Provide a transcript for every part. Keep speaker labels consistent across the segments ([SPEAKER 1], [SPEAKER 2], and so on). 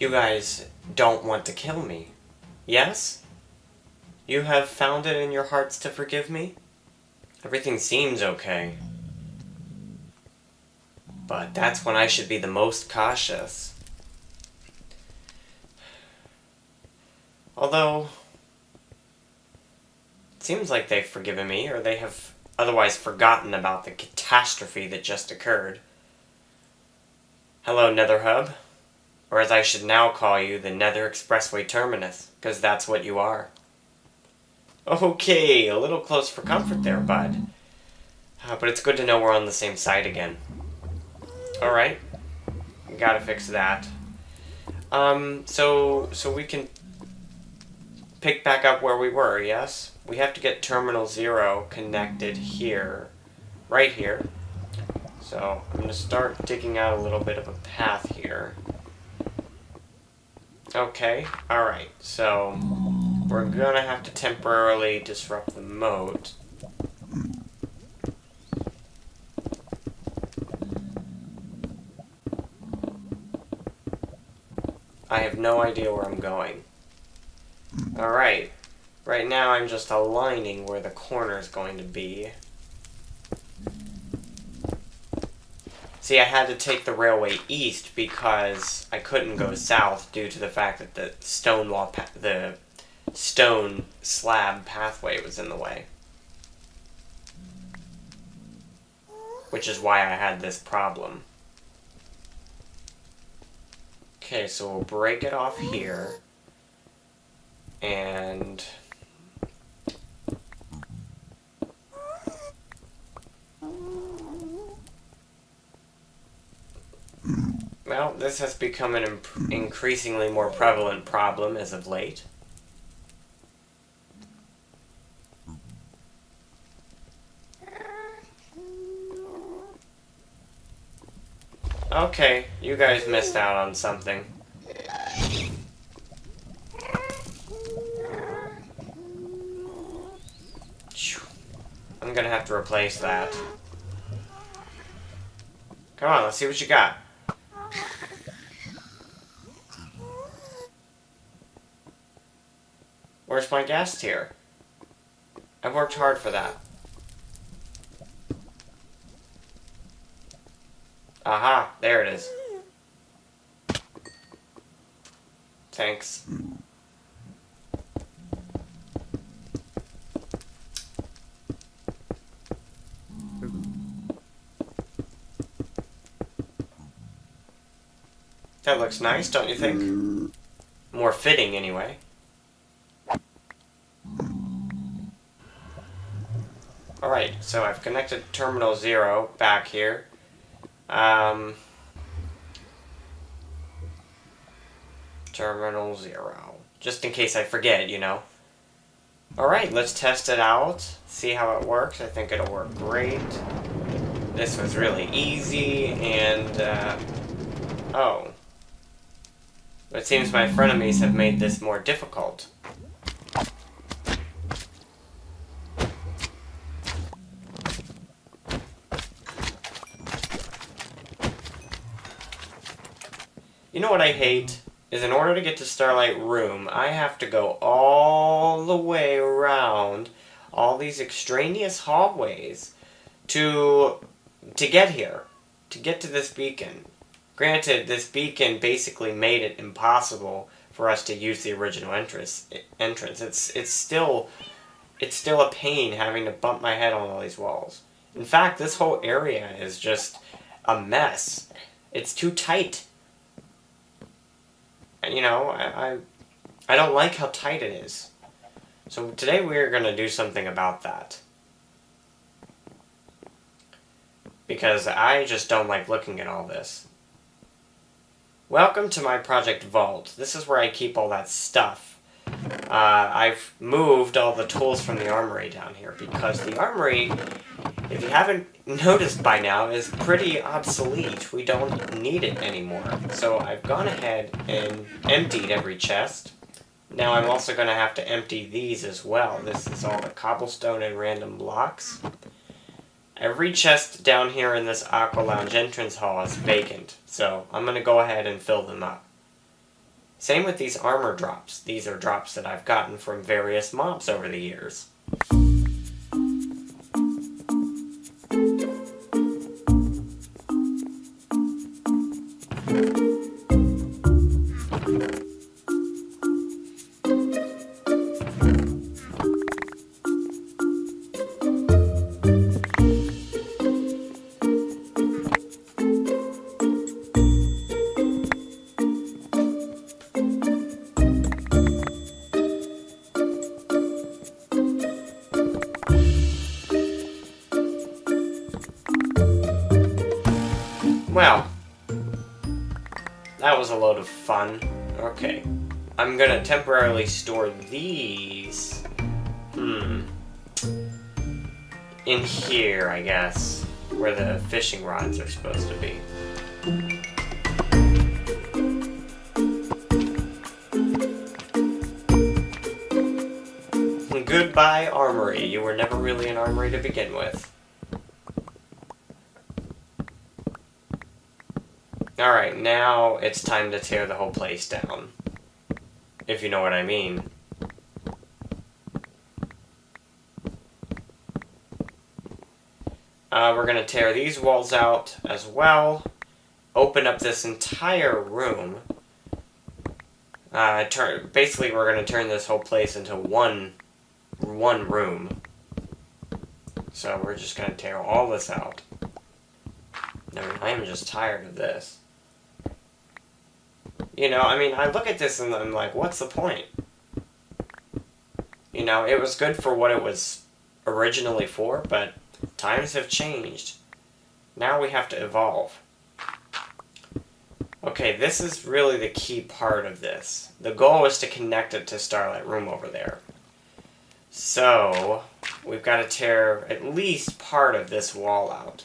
[SPEAKER 1] You guys don't want to kill me, yes? You have found it in your hearts to forgive me? Everything seems okay. But that's when I should be the most cautious. Although, it seems like they've forgiven me, or they have otherwise forgotten about the catastrophe that just occurred. Hello, Netherhub. Or as I should now call you, the Nether Expressway Terminus, because that's what you are. Okay, a little close for comfort there, bud. But it's good to know we're on the same side again. Alright. Gotta fix that. So we can pick back up where we were, yes? We have to get Terminal 0 connected here. Right here. So, I'm gonna start digging out a little bit of a path here. Okay, alright, so we're gonna have to temporarily disrupt the moat. I have no idea where I'm going. Alright, right now I'm just aligning where the corner is going to be. See, I had to take the railway east because I couldn't go south due to the fact that the stone slab pathway was in the way. Which is why I had this problem. Okay, so we'll break it off here. And well, this has become an increasingly more prevalent problem as of late. Okay, you guys missed out on something. I'm gonna have to replace that. Come on, let's see what you got. Where's my gas tier? I've worked hard for that. Aha, there it is. Thanks. That looks nice, don't you think? More fitting, anyway. Alright, so I've connected Terminal 0 back here. Terminal 0. Just in case I forget, you know. Alright, let's test it out. See how it works. I think it'll work great. This was really easy, and, oh. It seems my frenemies have made this more difficult. You know what I hate? Is in order to get to Starlight Room, I have to go all the way around all these extraneous hallways to get here. To get to this beacon. Granted, this beacon basically made it impossible for us to use the original entrance. It's still a pain having to bump my head on all these walls. In fact, this whole area is just a mess. It's too tight. And, you know, I don't like how tight it is. So today we're going to do something about that. Because I just don't like looking at all this. Welcome to my Project Vault. This is where I keep all that stuff. I've moved all the tools from the armory down here because the armory, if you haven't noticed by now, is pretty obsolete. We don't need it anymore. So I've gone ahead and emptied every chest. Now I'm also going to have to empty these as well. This is all the cobblestone and random blocks. Every chest down here in this Aqua Lounge entrance hall is vacant, so I'm going to go ahead and fill them up. Same with these armor drops. These are drops that I've gotten from various mobs over the years. Well, that was a load of fun. Okay. I'm gonna temporarily store these. In here, I guess. Where the fishing rods are supposed to be. Goodbye, armory. You were never really an armory to begin with. Alright, now it's time to tear the whole place down. If you know what I mean. We're going to tear these walls out as well. Open up this entire room. Basically, we're going to turn this whole place into one room. So we're just going to tear all this out. I am just tired of this. You know, I mean, I look at this and I'm like, what's the point? You know, it was good for what it was originally for, but times have changed. Now we have to evolve. Okay, this is really the key part of this. The goal is to connect it to Starlight Room over there. So, we've got to tear at least part of this wall out.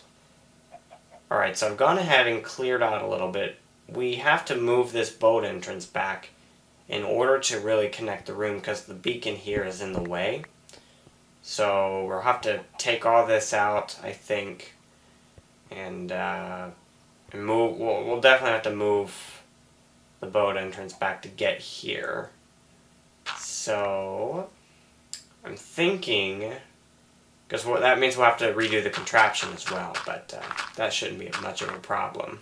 [SPEAKER 1] Alright, so I've gone ahead and cleared out a little bit. We have to move this boat entrance back in order to really connect the room because the beacon here is in the way. So we'll have to take all this out, I think, and move. We'll definitely have to move the boat entrance back to get here. So I'm thinking, because that means we'll have to redo the contraption as well, but that shouldn't be much of a problem.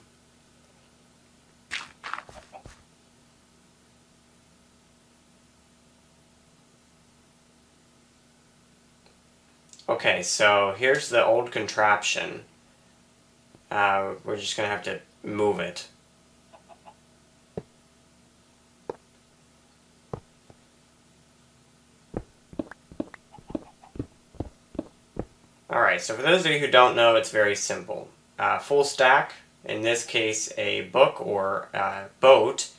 [SPEAKER 1] Okay, so here's the old contraption. We're just going to have to move it. Alright, so for those of you who don't know, it's very simple. Full stack, in this case a book or boat,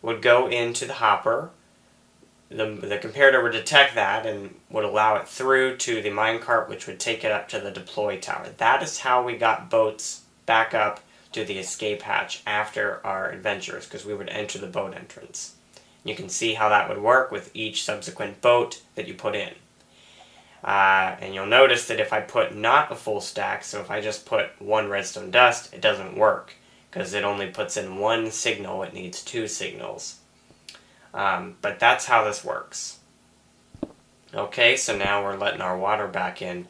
[SPEAKER 1] would go into the hopper. The comparator would detect that and would allow it through to the minecart, which would take it up to the deploy tower. That is how we got boats back up to the escape hatch after our adventures, because we would enter the boat entrance. You can see how that would work with each subsequent boat that you put in. And you'll notice that if I put not a full stack, so if I just put one redstone dust, it doesn't work, because it only puts in one signal. It needs two signals. But that's how this works. Okay, so now we're letting our water back in.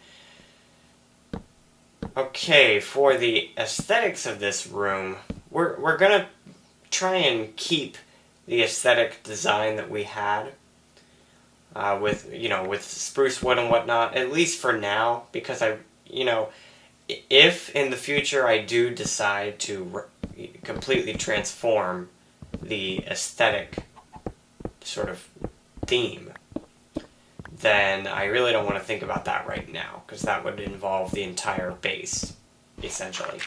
[SPEAKER 1] Okay, for the aesthetics of this room, we're gonna try and keep the aesthetic design that we had with spruce wood and whatnot, at least for now, because if in the future I do decide to completely transform the aesthetic sort of theme, then I really don't want to think about that right now, because that would involve the entire base, essentially.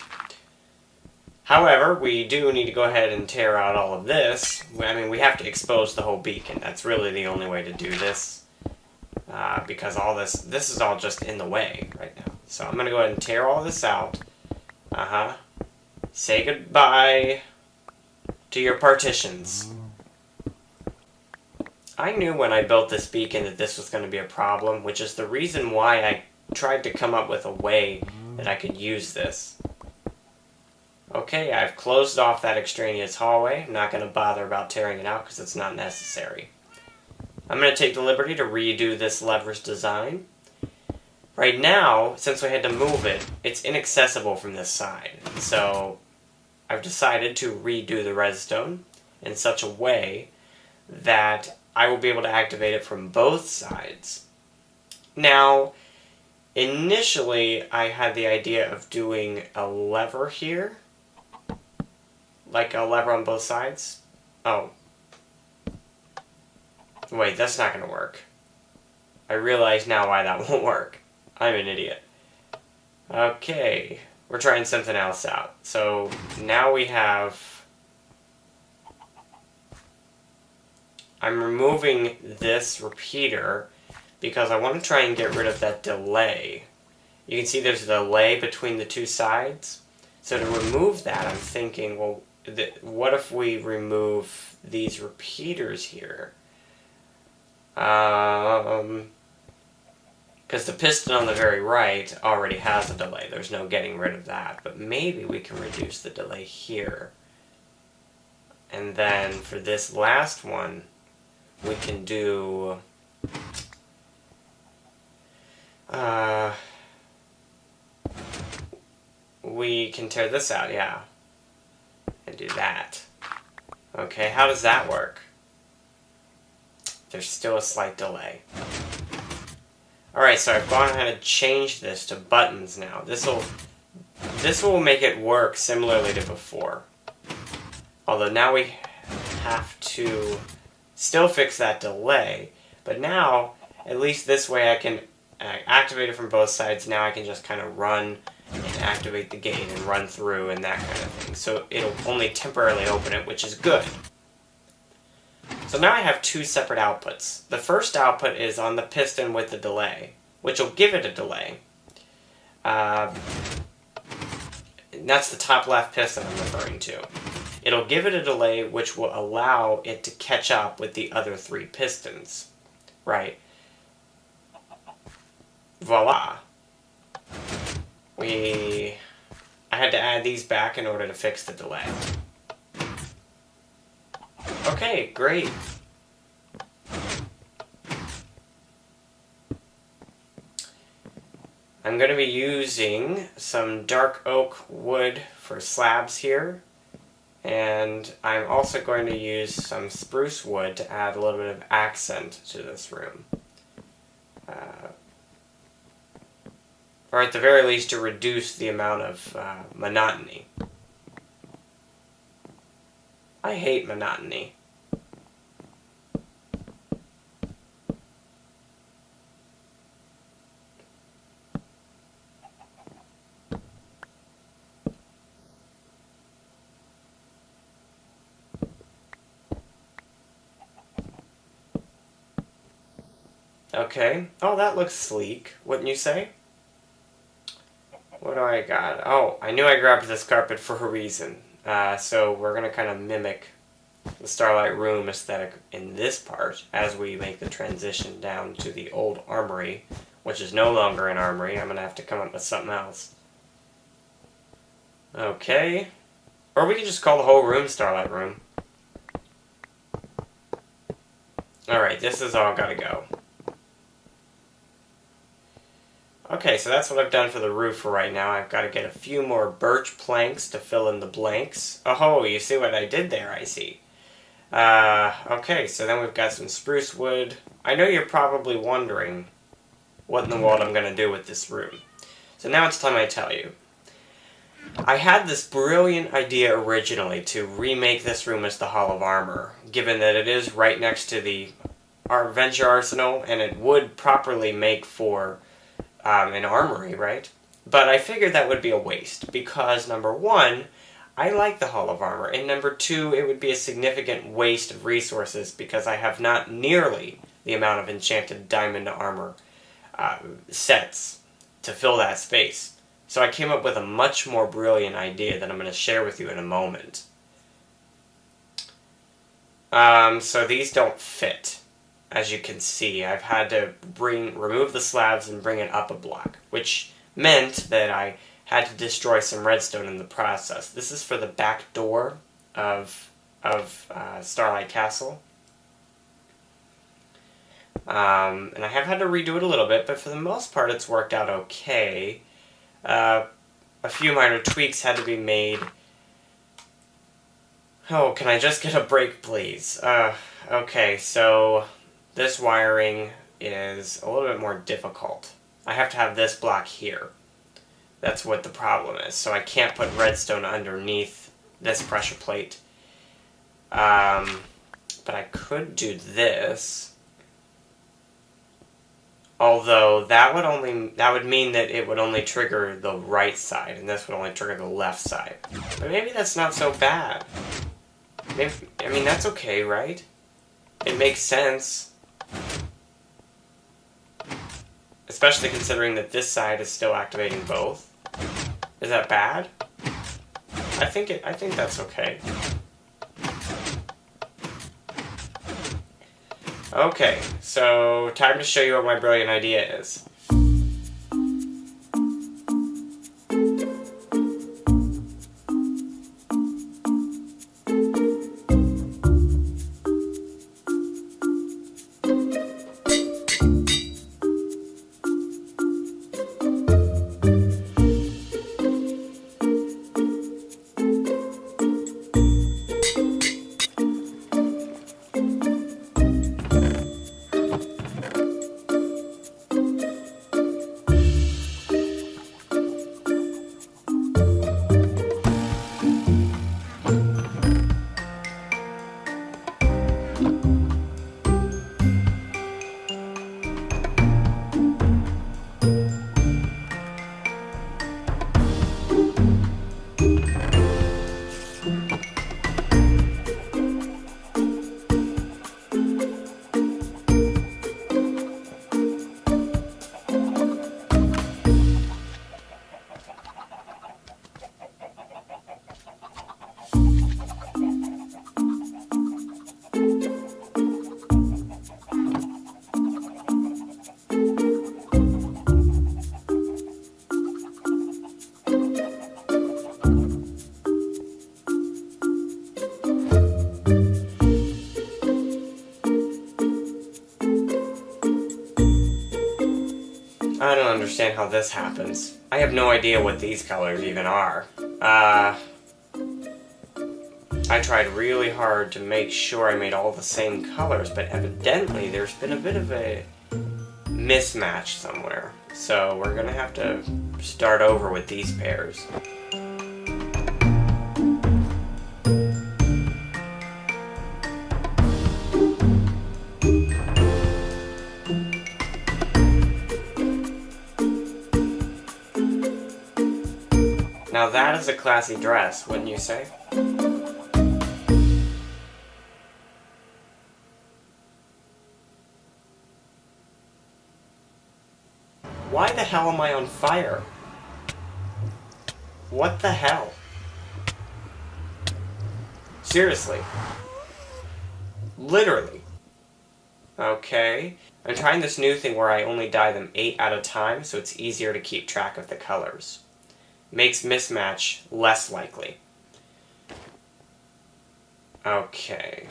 [SPEAKER 1] However, we do need to go ahead and tear out all of this. I mean, we have to expose the whole beacon. That's really the only way to do this, because all this is all just in the way right now. So I'm going to go ahead and tear all this out. Say goodbye to your partitions. I knew when I built this beacon that this was going to be a problem, which is the reason why I tried to come up with a way that I could use this. Okay, I've closed off that extraneous hallway. I'm not going to bother about tearing it out because it's not necessary. I'm going to take the liberty to redo this lever's design. Right now, since we had to move it, it's inaccessible from this side. So I've decided to redo the redstone in such a way that I will be able to activate it from both sides. Now, initially I had the idea of doing a lever here. Like a lever on both sides. Oh. Wait, that's not going to work. I realize now why that won't work. I'm an idiot. Okay, we're trying something else out. So now we have... I'm removing this repeater because I want to try and get rid of that delay. You can see there's a delay between the two sides. So to remove that, I'm thinking, well, what if we remove these repeaters here? Because the piston on the very right already has a delay. There's no getting rid of that. But maybe we can reduce the delay here. And then for this last one, we can do... we can tear this out, yeah. And do that. Okay, how does that work? There's still a slight delay. Alright, so I've gone ahead and changed this to buttons now. This will make it work similarly to before. Although now we have to still fix that delay. But now, at least this way I can activate it from both sides. Now I can just kind of run and activate the gate and run through and that kind of thing. So it'll only temporarily open it, which is good. So now I have two separate outputs. The first output is on the piston with the delay, which will give it a delay. That's the top left piston I'm referring to. It'll give it a delay which will allow it to catch up with the other three pistons. Right. Voila. I had to add these back in order to fix the delay. Okay, great. I'm going to be using some dark oak wood for slabs here. And I'm also going to use some spruce wood to add a little bit of accent to this room. Or at the very least to reduce the amount of monotony. I hate monotony. Okay. Oh, that looks sleek, wouldn't you say? What do I got? Oh, I knew I grabbed this carpet for a reason. So we're going to kind of mimic the Starlight room aesthetic in this part as we make the transition down to the old armory, which is no longer an armory. I'm going to have to come up with something else. Okay. Or we could just call the whole room Starlight room. Alright, this is all got to go. Okay, so that's what I've done for the roof for right now. I've got to get a few more birch planks to fill in the blanks. Oh, you see what I did there, I see. Okay, so then we've got some spruce wood. I know you're probably wondering what in the world I'm going to do with this room. So now it's time I tell you. I had this brilliant idea originally to remake this room as the Hall of Armor, given that it is right next to our Venture Arsenal, and it would properly make for an armory, right? But I figured that would be a waste, because number one, I like the Hall of Armor, and number two, it would be a significant waste of resources, because I have not nearly the amount of enchanted diamond armor sets to fill that space. So I came up with a much more brilliant idea that I'm going to share with you in a moment. So these don't fit. As you can see, I've had to remove the slabs and bring it up a block, which meant that I had to destroy some redstone in the process. This is for the back door of Starlight Castle. And I have had to redo it a little bit, but for the most part it's worked out okay. A few minor tweaks had to be made. Oh, can I just get a break, please? Okay, so this wiring is a little bit more difficult. I have to have this block here. That's what the problem is. So I can't put redstone underneath this pressure plate. But I could do this. Although that would mean that it would only trigger the right side, and this would only trigger the left side. But maybe that's not so bad. Maybe, I mean, that's okay, right? It makes sense. Especially considering that this side is still activating both. Is that bad? I think that's okay. Okay, so time to show you what my brilliant idea is. I don't understand how this happens. I have no idea what these colors even are. I tried really hard to make sure I made all the same colors, but evidently there's been a bit of a mismatch somewhere. So we're gonna have to start over with these pairs. Now that is a classy dress, wouldn't you say? Why the hell am I on fire? What the hell? Seriously. Literally. Okay. I'm trying this new thing where I only dye them 8 at a time, so it's easier to keep track of the colors. Makes mismatch less likely. Okay.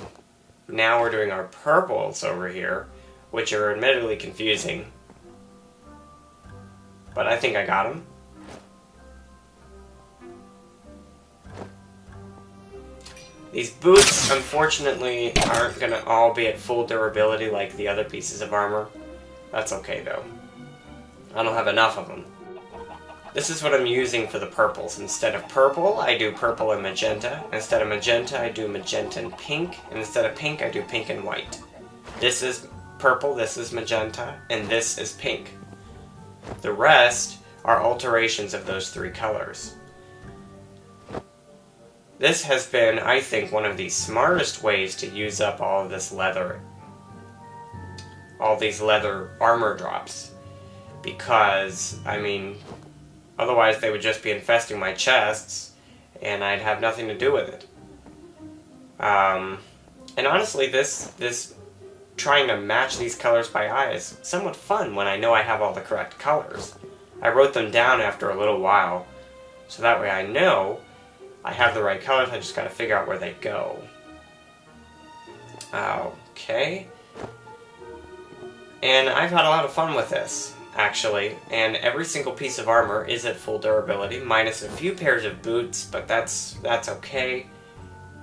[SPEAKER 1] Now we're doing our purples over here, which are admittedly confusing. But I think I got them. These boots, unfortunately, aren't going to all be at full durability like the other pieces of armor. That's okay, though. I don't have enough of them. This is what I'm using for the purples. Instead of purple, I do purple and magenta. Instead of magenta, I do magenta and pink. And instead of pink, I do pink and white. This is purple, this is magenta, and this is pink. The rest are alterations of those 3 colors. This has been, I think, one of the smartest ways to use up all of this leather. All these leather armor drops. Because, I mean, otherwise they would just be infesting my chests, and I'd have nothing to do with it. And honestly, this trying to match these colors by eye is somewhat fun when I know I have all the correct colors. I wrote them down after a little while, So that way I know I have the right colors, I just gotta figure out where they go. Okay. And I've had a lot of fun with this, actually, and every single piece of armor is at full durability, minus a few pairs of boots, but that's okay.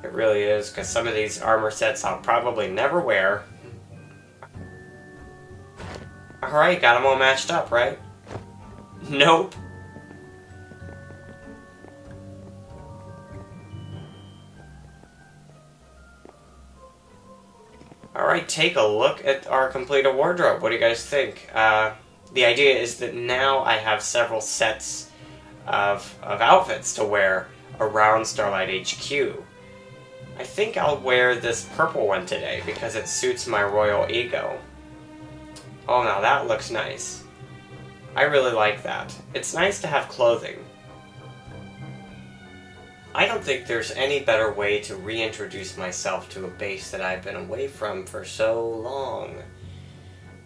[SPEAKER 1] It really is, because some of these armor sets I'll probably never wear. Alright, got them all matched up, right? Nope. Alright, take a look at our completed wardrobe. What do you guys think? The idea is that now I have several sets of outfits to wear around Starlight HQ. I think I'll wear this purple one today because it suits my royal ego. Oh, now that looks nice. I really like that. It's nice to have clothing. I don't think there's any better way to reintroduce myself to a base that I've been away from for so long.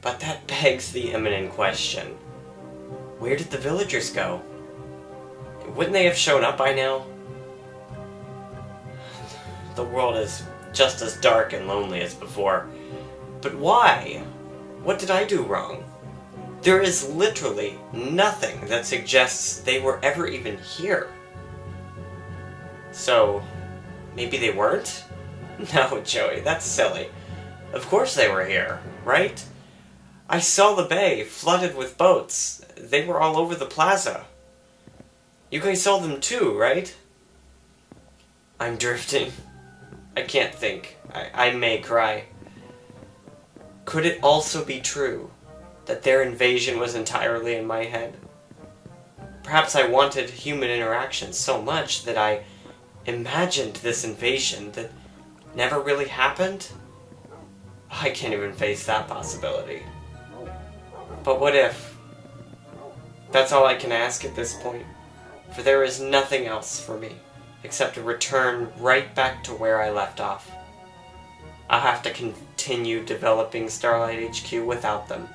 [SPEAKER 1] But that begs the imminent question. Where did the villagers go? Wouldn't they have shown up by now? The world is just as dark and lonely as before. But why? What did I do wrong? There is literally nothing that suggests they were ever even here. So, maybe they weren't? No, Joey, that's silly. Of course they were here, right? I saw the bay flooded with boats. They were all over the plaza. You guys saw them too, right? I'm drifting. I can't think. I may cry. Could it also be true that their invasion was entirely in my head? Perhaps I wanted human interaction so much that I imagined this invasion that never really happened? I can't even face that possibility. But what if? That's all I can ask at this point, for there is nothing else for me except to return right back to where I left off. I'll have to continue developing Starlight HQ without them.